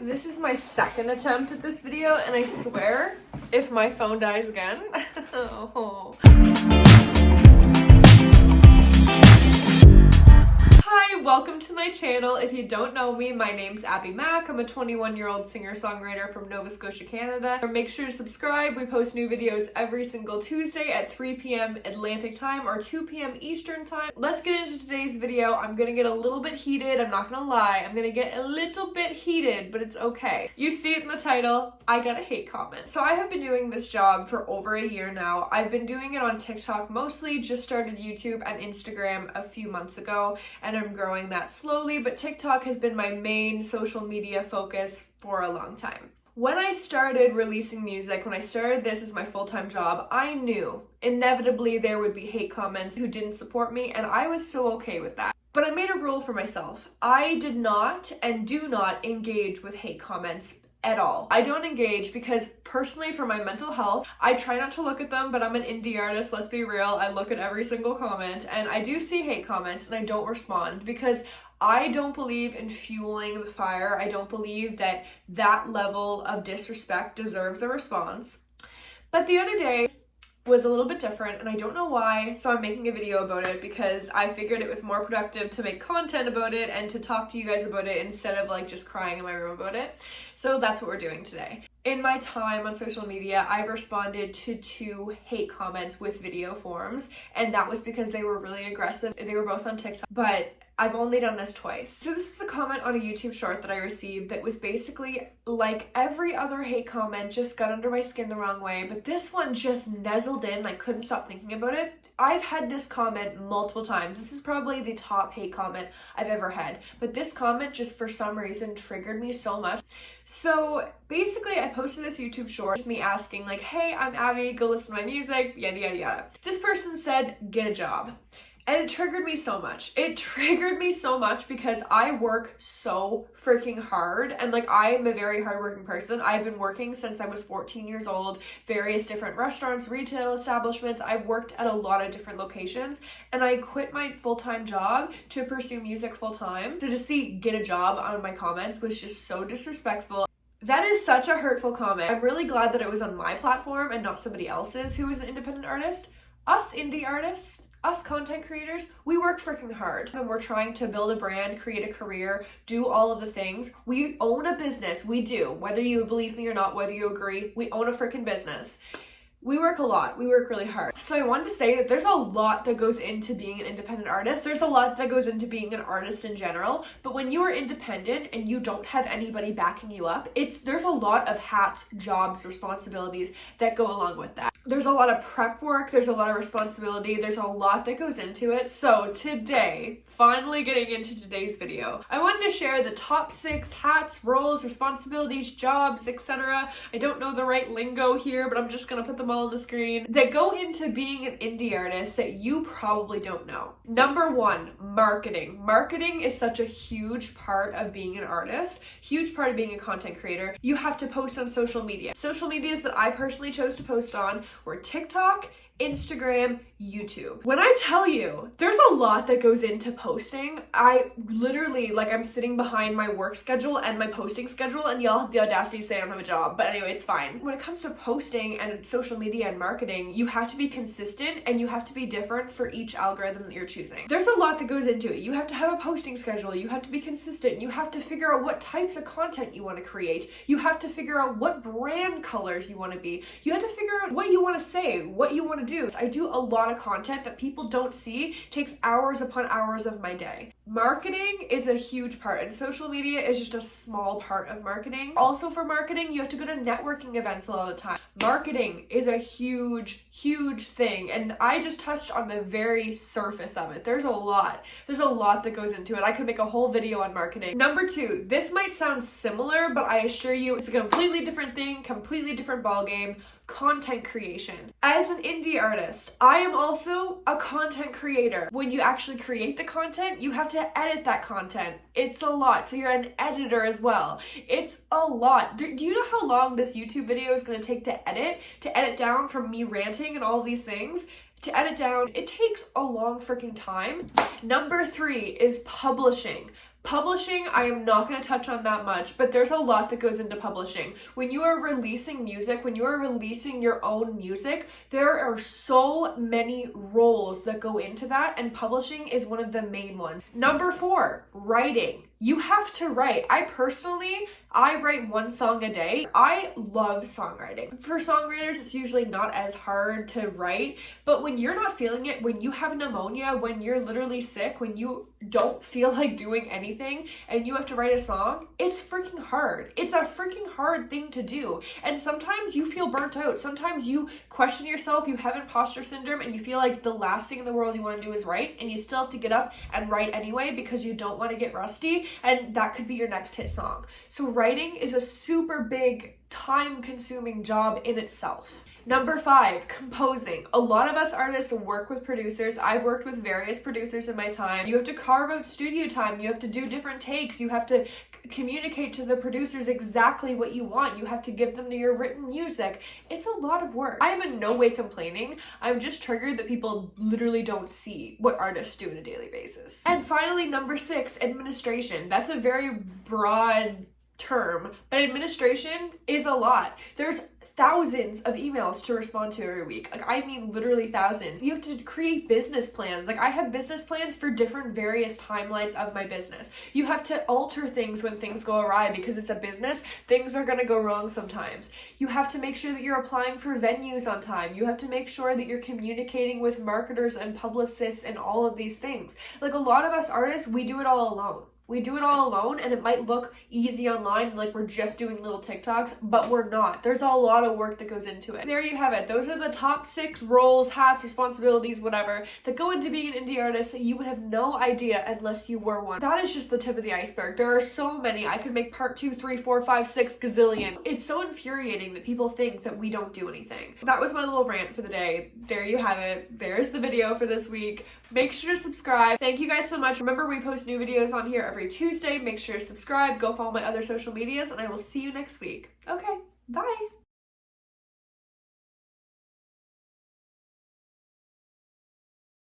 This is my second attempt at this video, and I swear, if my phone dies again, oh. Hi, welcome to my channel. If you don't know me, my name's Abby Mack. I'm a 21-year-old singer-songwriter from Nova Scotia, Canada. Make sure to subscribe. We post new videos every single Tuesday at 3 p.m. Atlantic time or 2 p.m. Eastern time. Let's get into today's video. I'm gonna get a little bit heated. I'm not gonna lie. I'm gonna get a little bit heated, but it's okay. You see it in the title. I got a hate comment. So I have been doing this job for over a year now. I've been doing it on TikTok mostly, just started YouTube and Instagram a few months ago, and I'm growing that slowly, but TikTok has been my main social media focus for a long time. When I started releasing music, when I started this as my full-time job, I knew inevitably there would be hate comments who didn't support me, and I was so okay with that. But I made a rule for myself. I did not and do not engage with hate comments at all. I don't engage because personally for my mental health, I try not to look at them, but I'm an indie artist, let's be real. I look at every single comment and I do see hate comments and I don't respond because I don't believe in fueling the fire. I don't believe that that level of disrespect deserves a response. But the other day was a little bit different and I don't know why, so I'm making a video about it because I figured it was more productive to make content about it and to talk to you guys about it instead of like just crying in my room about it. So that's what we're doing today. In my time on social media, I've responded to 2 hate comments with video forms, and that was because they were really aggressive. They were both on TikTok, but I've only done this twice. So this was a comment on a YouTube short that I received that was basically like every other hate comment, just got under my skin the wrong way, but this one just nuzzled in, I couldn't stop thinking about it. I've had this comment multiple times. This is probably the top hate comment I've ever had, but this comment just for some reason triggered me so much. So basically I posted this YouTube short, just me asking like, hey, I'm Abby, go listen to my music, yada yada yada. This person said, get a job. And it triggered me so much. It triggered me so much because I work so freaking hard, and like I am a very hardworking person. I've been working since I was 14 years old, various different restaurants, retail establishments. I've worked at a lot of different locations, and I quit my full-time job to pursue music full-time. So to see get a job on my comments was just so disrespectful. That is such a hurtful comment. I'm really glad that it was on my platform and not somebody else's who was an independent artist. Us indie artists, us content creators, we work freaking hard and we're trying to build a brand, create a career, do all of the things. We own a business, we do. Whether you believe me or not, whether you agree, we own a freaking business. We work a lot, we work really hard. So I wanted to say that there's a lot that goes into being an independent artist. There's a lot that goes into being an artist in general, but when you are independent and you don't have anybody backing you up, there's a lot of hats, jobs, responsibilities that go along with that. There's a lot of prep work, there's a lot of responsibility, there's a lot that goes into it. So today, finally getting into today's video, I wanted to share the top 6 hats, roles, responsibilities, jobs, etc. I don't know the right lingo here, but I'm just gonna put them all on the screen that go into being an indie artist that you probably don't know. Number 1, marketing. Marketing is such a huge part of being an artist, huge part of being a content creator. You have to post on social media. Social medias that I personally chose to post on were TikTok, Instagram, YouTube. When I tell you, there's a lot that goes into posting. I literally, like, I'm sitting behind my work schedule and my posting schedule, and y'all have the audacity to say I don't have a job, but anyway, it's fine. When it comes to posting and social media and marketing, you have to be consistent and you have to be different for each algorithm that you're choosing. There's a lot that goes into it. You have to have a posting schedule, you have to be consistent, you have to figure out what types of content you want to create, you have to figure out what brand colors you want to be, you have to figure out what you want to say, what you want to do. I do a lot of content that people don't see. It takes hours upon hours of my day. Marketing is a huge part, and social media is just a small part of marketing. Also for marketing, you have to go to networking events a lot of the time. Marketing is a huge, huge thing, and I just touched on the very surface of it. There's a lot that goes into it. I could make a whole video on marketing. Number 2, this might sound similar, but I assure you it's a completely different thing, completely different ballgame. Content creation. As an indie artist, I am also a content creator. When you actually create the content, you have to edit that content. It's a lot. So you're an editor as well. It's a lot. Do you know how long this YouTube video is going to take to edit down from me ranting and all of these things? To edit down, it takes a long freaking time. Number 3 is publishing. Publishing, I am not going to touch on that much, but there's a lot that goes into publishing. When you are releasing music, when you are releasing your own music, there are so many roles that go into that, and publishing is one of the main ones. Number 4, writing. You have to write. I write 1 song a day. I love songwriting. For songwriters, it's usually not as hard to write, but when you're not feeling it, when you have pneumonia, when you're literally sick, when you don't feel like doing anything and you have to write a song, it's freaking hard. It's a freaking hard thing to do. And sometimes you feel burnt out. Sometimes you question yourself, you have imposter syndrome, and you feel like the last thing in the world you want to do is write, and you still have to get up and write anyway because you don't want to get rusty, and that could be your next hit song. So writing is a super big, time-consuming job in itself. Number 5, composing. A lot of us artists work with producers. I've worked with various producers in my time. You have to carve out studio time. You have to do different takes. You have to communicate to the producers exactly what you want. You have to give them your written music. It's a lot of work. I am in no way complaining. I'm just triggered that people literally don't see what artists do on a daily basis. And finally, number 6, administration. That's a very broad term, but administration is a lot. There's thousands of emails to respond to every week. Like, I mean literally thousands. You have to create business plans. Like, I have business plans for different various timelines of my business. You have to alter things when things go awry because it's a business. Things are going to go wrong sometimes. You have to make sure that you're applying for venues on time. You have to make sure that you're communicating with marketers and publicists and all of these things. Like, a lot of us artists, we do it all alone. We do it all alone, and it might look easy online, like we're just doing little TikToks, but we're not. There's a lot of work that goes into it. There you have it. Those are the top 6 roles, hats, responsibilities, whatever, that go into being an indie artist that you would have no idea unless you were one. That is just the tip of the iceberg. There are so many. I could make part 2, 3, 4, 5, 6 gazillion. It's so infuriating that people think that we don't do anything. That was my little rant for the day. There you have it. There's the video for this week. Make sure to subscribe. Thank you guys so much. Remember, we post new videos on here every Tuesday. Make sure to subscribe. Go follow my other social medias, and I will see you next week. Okay.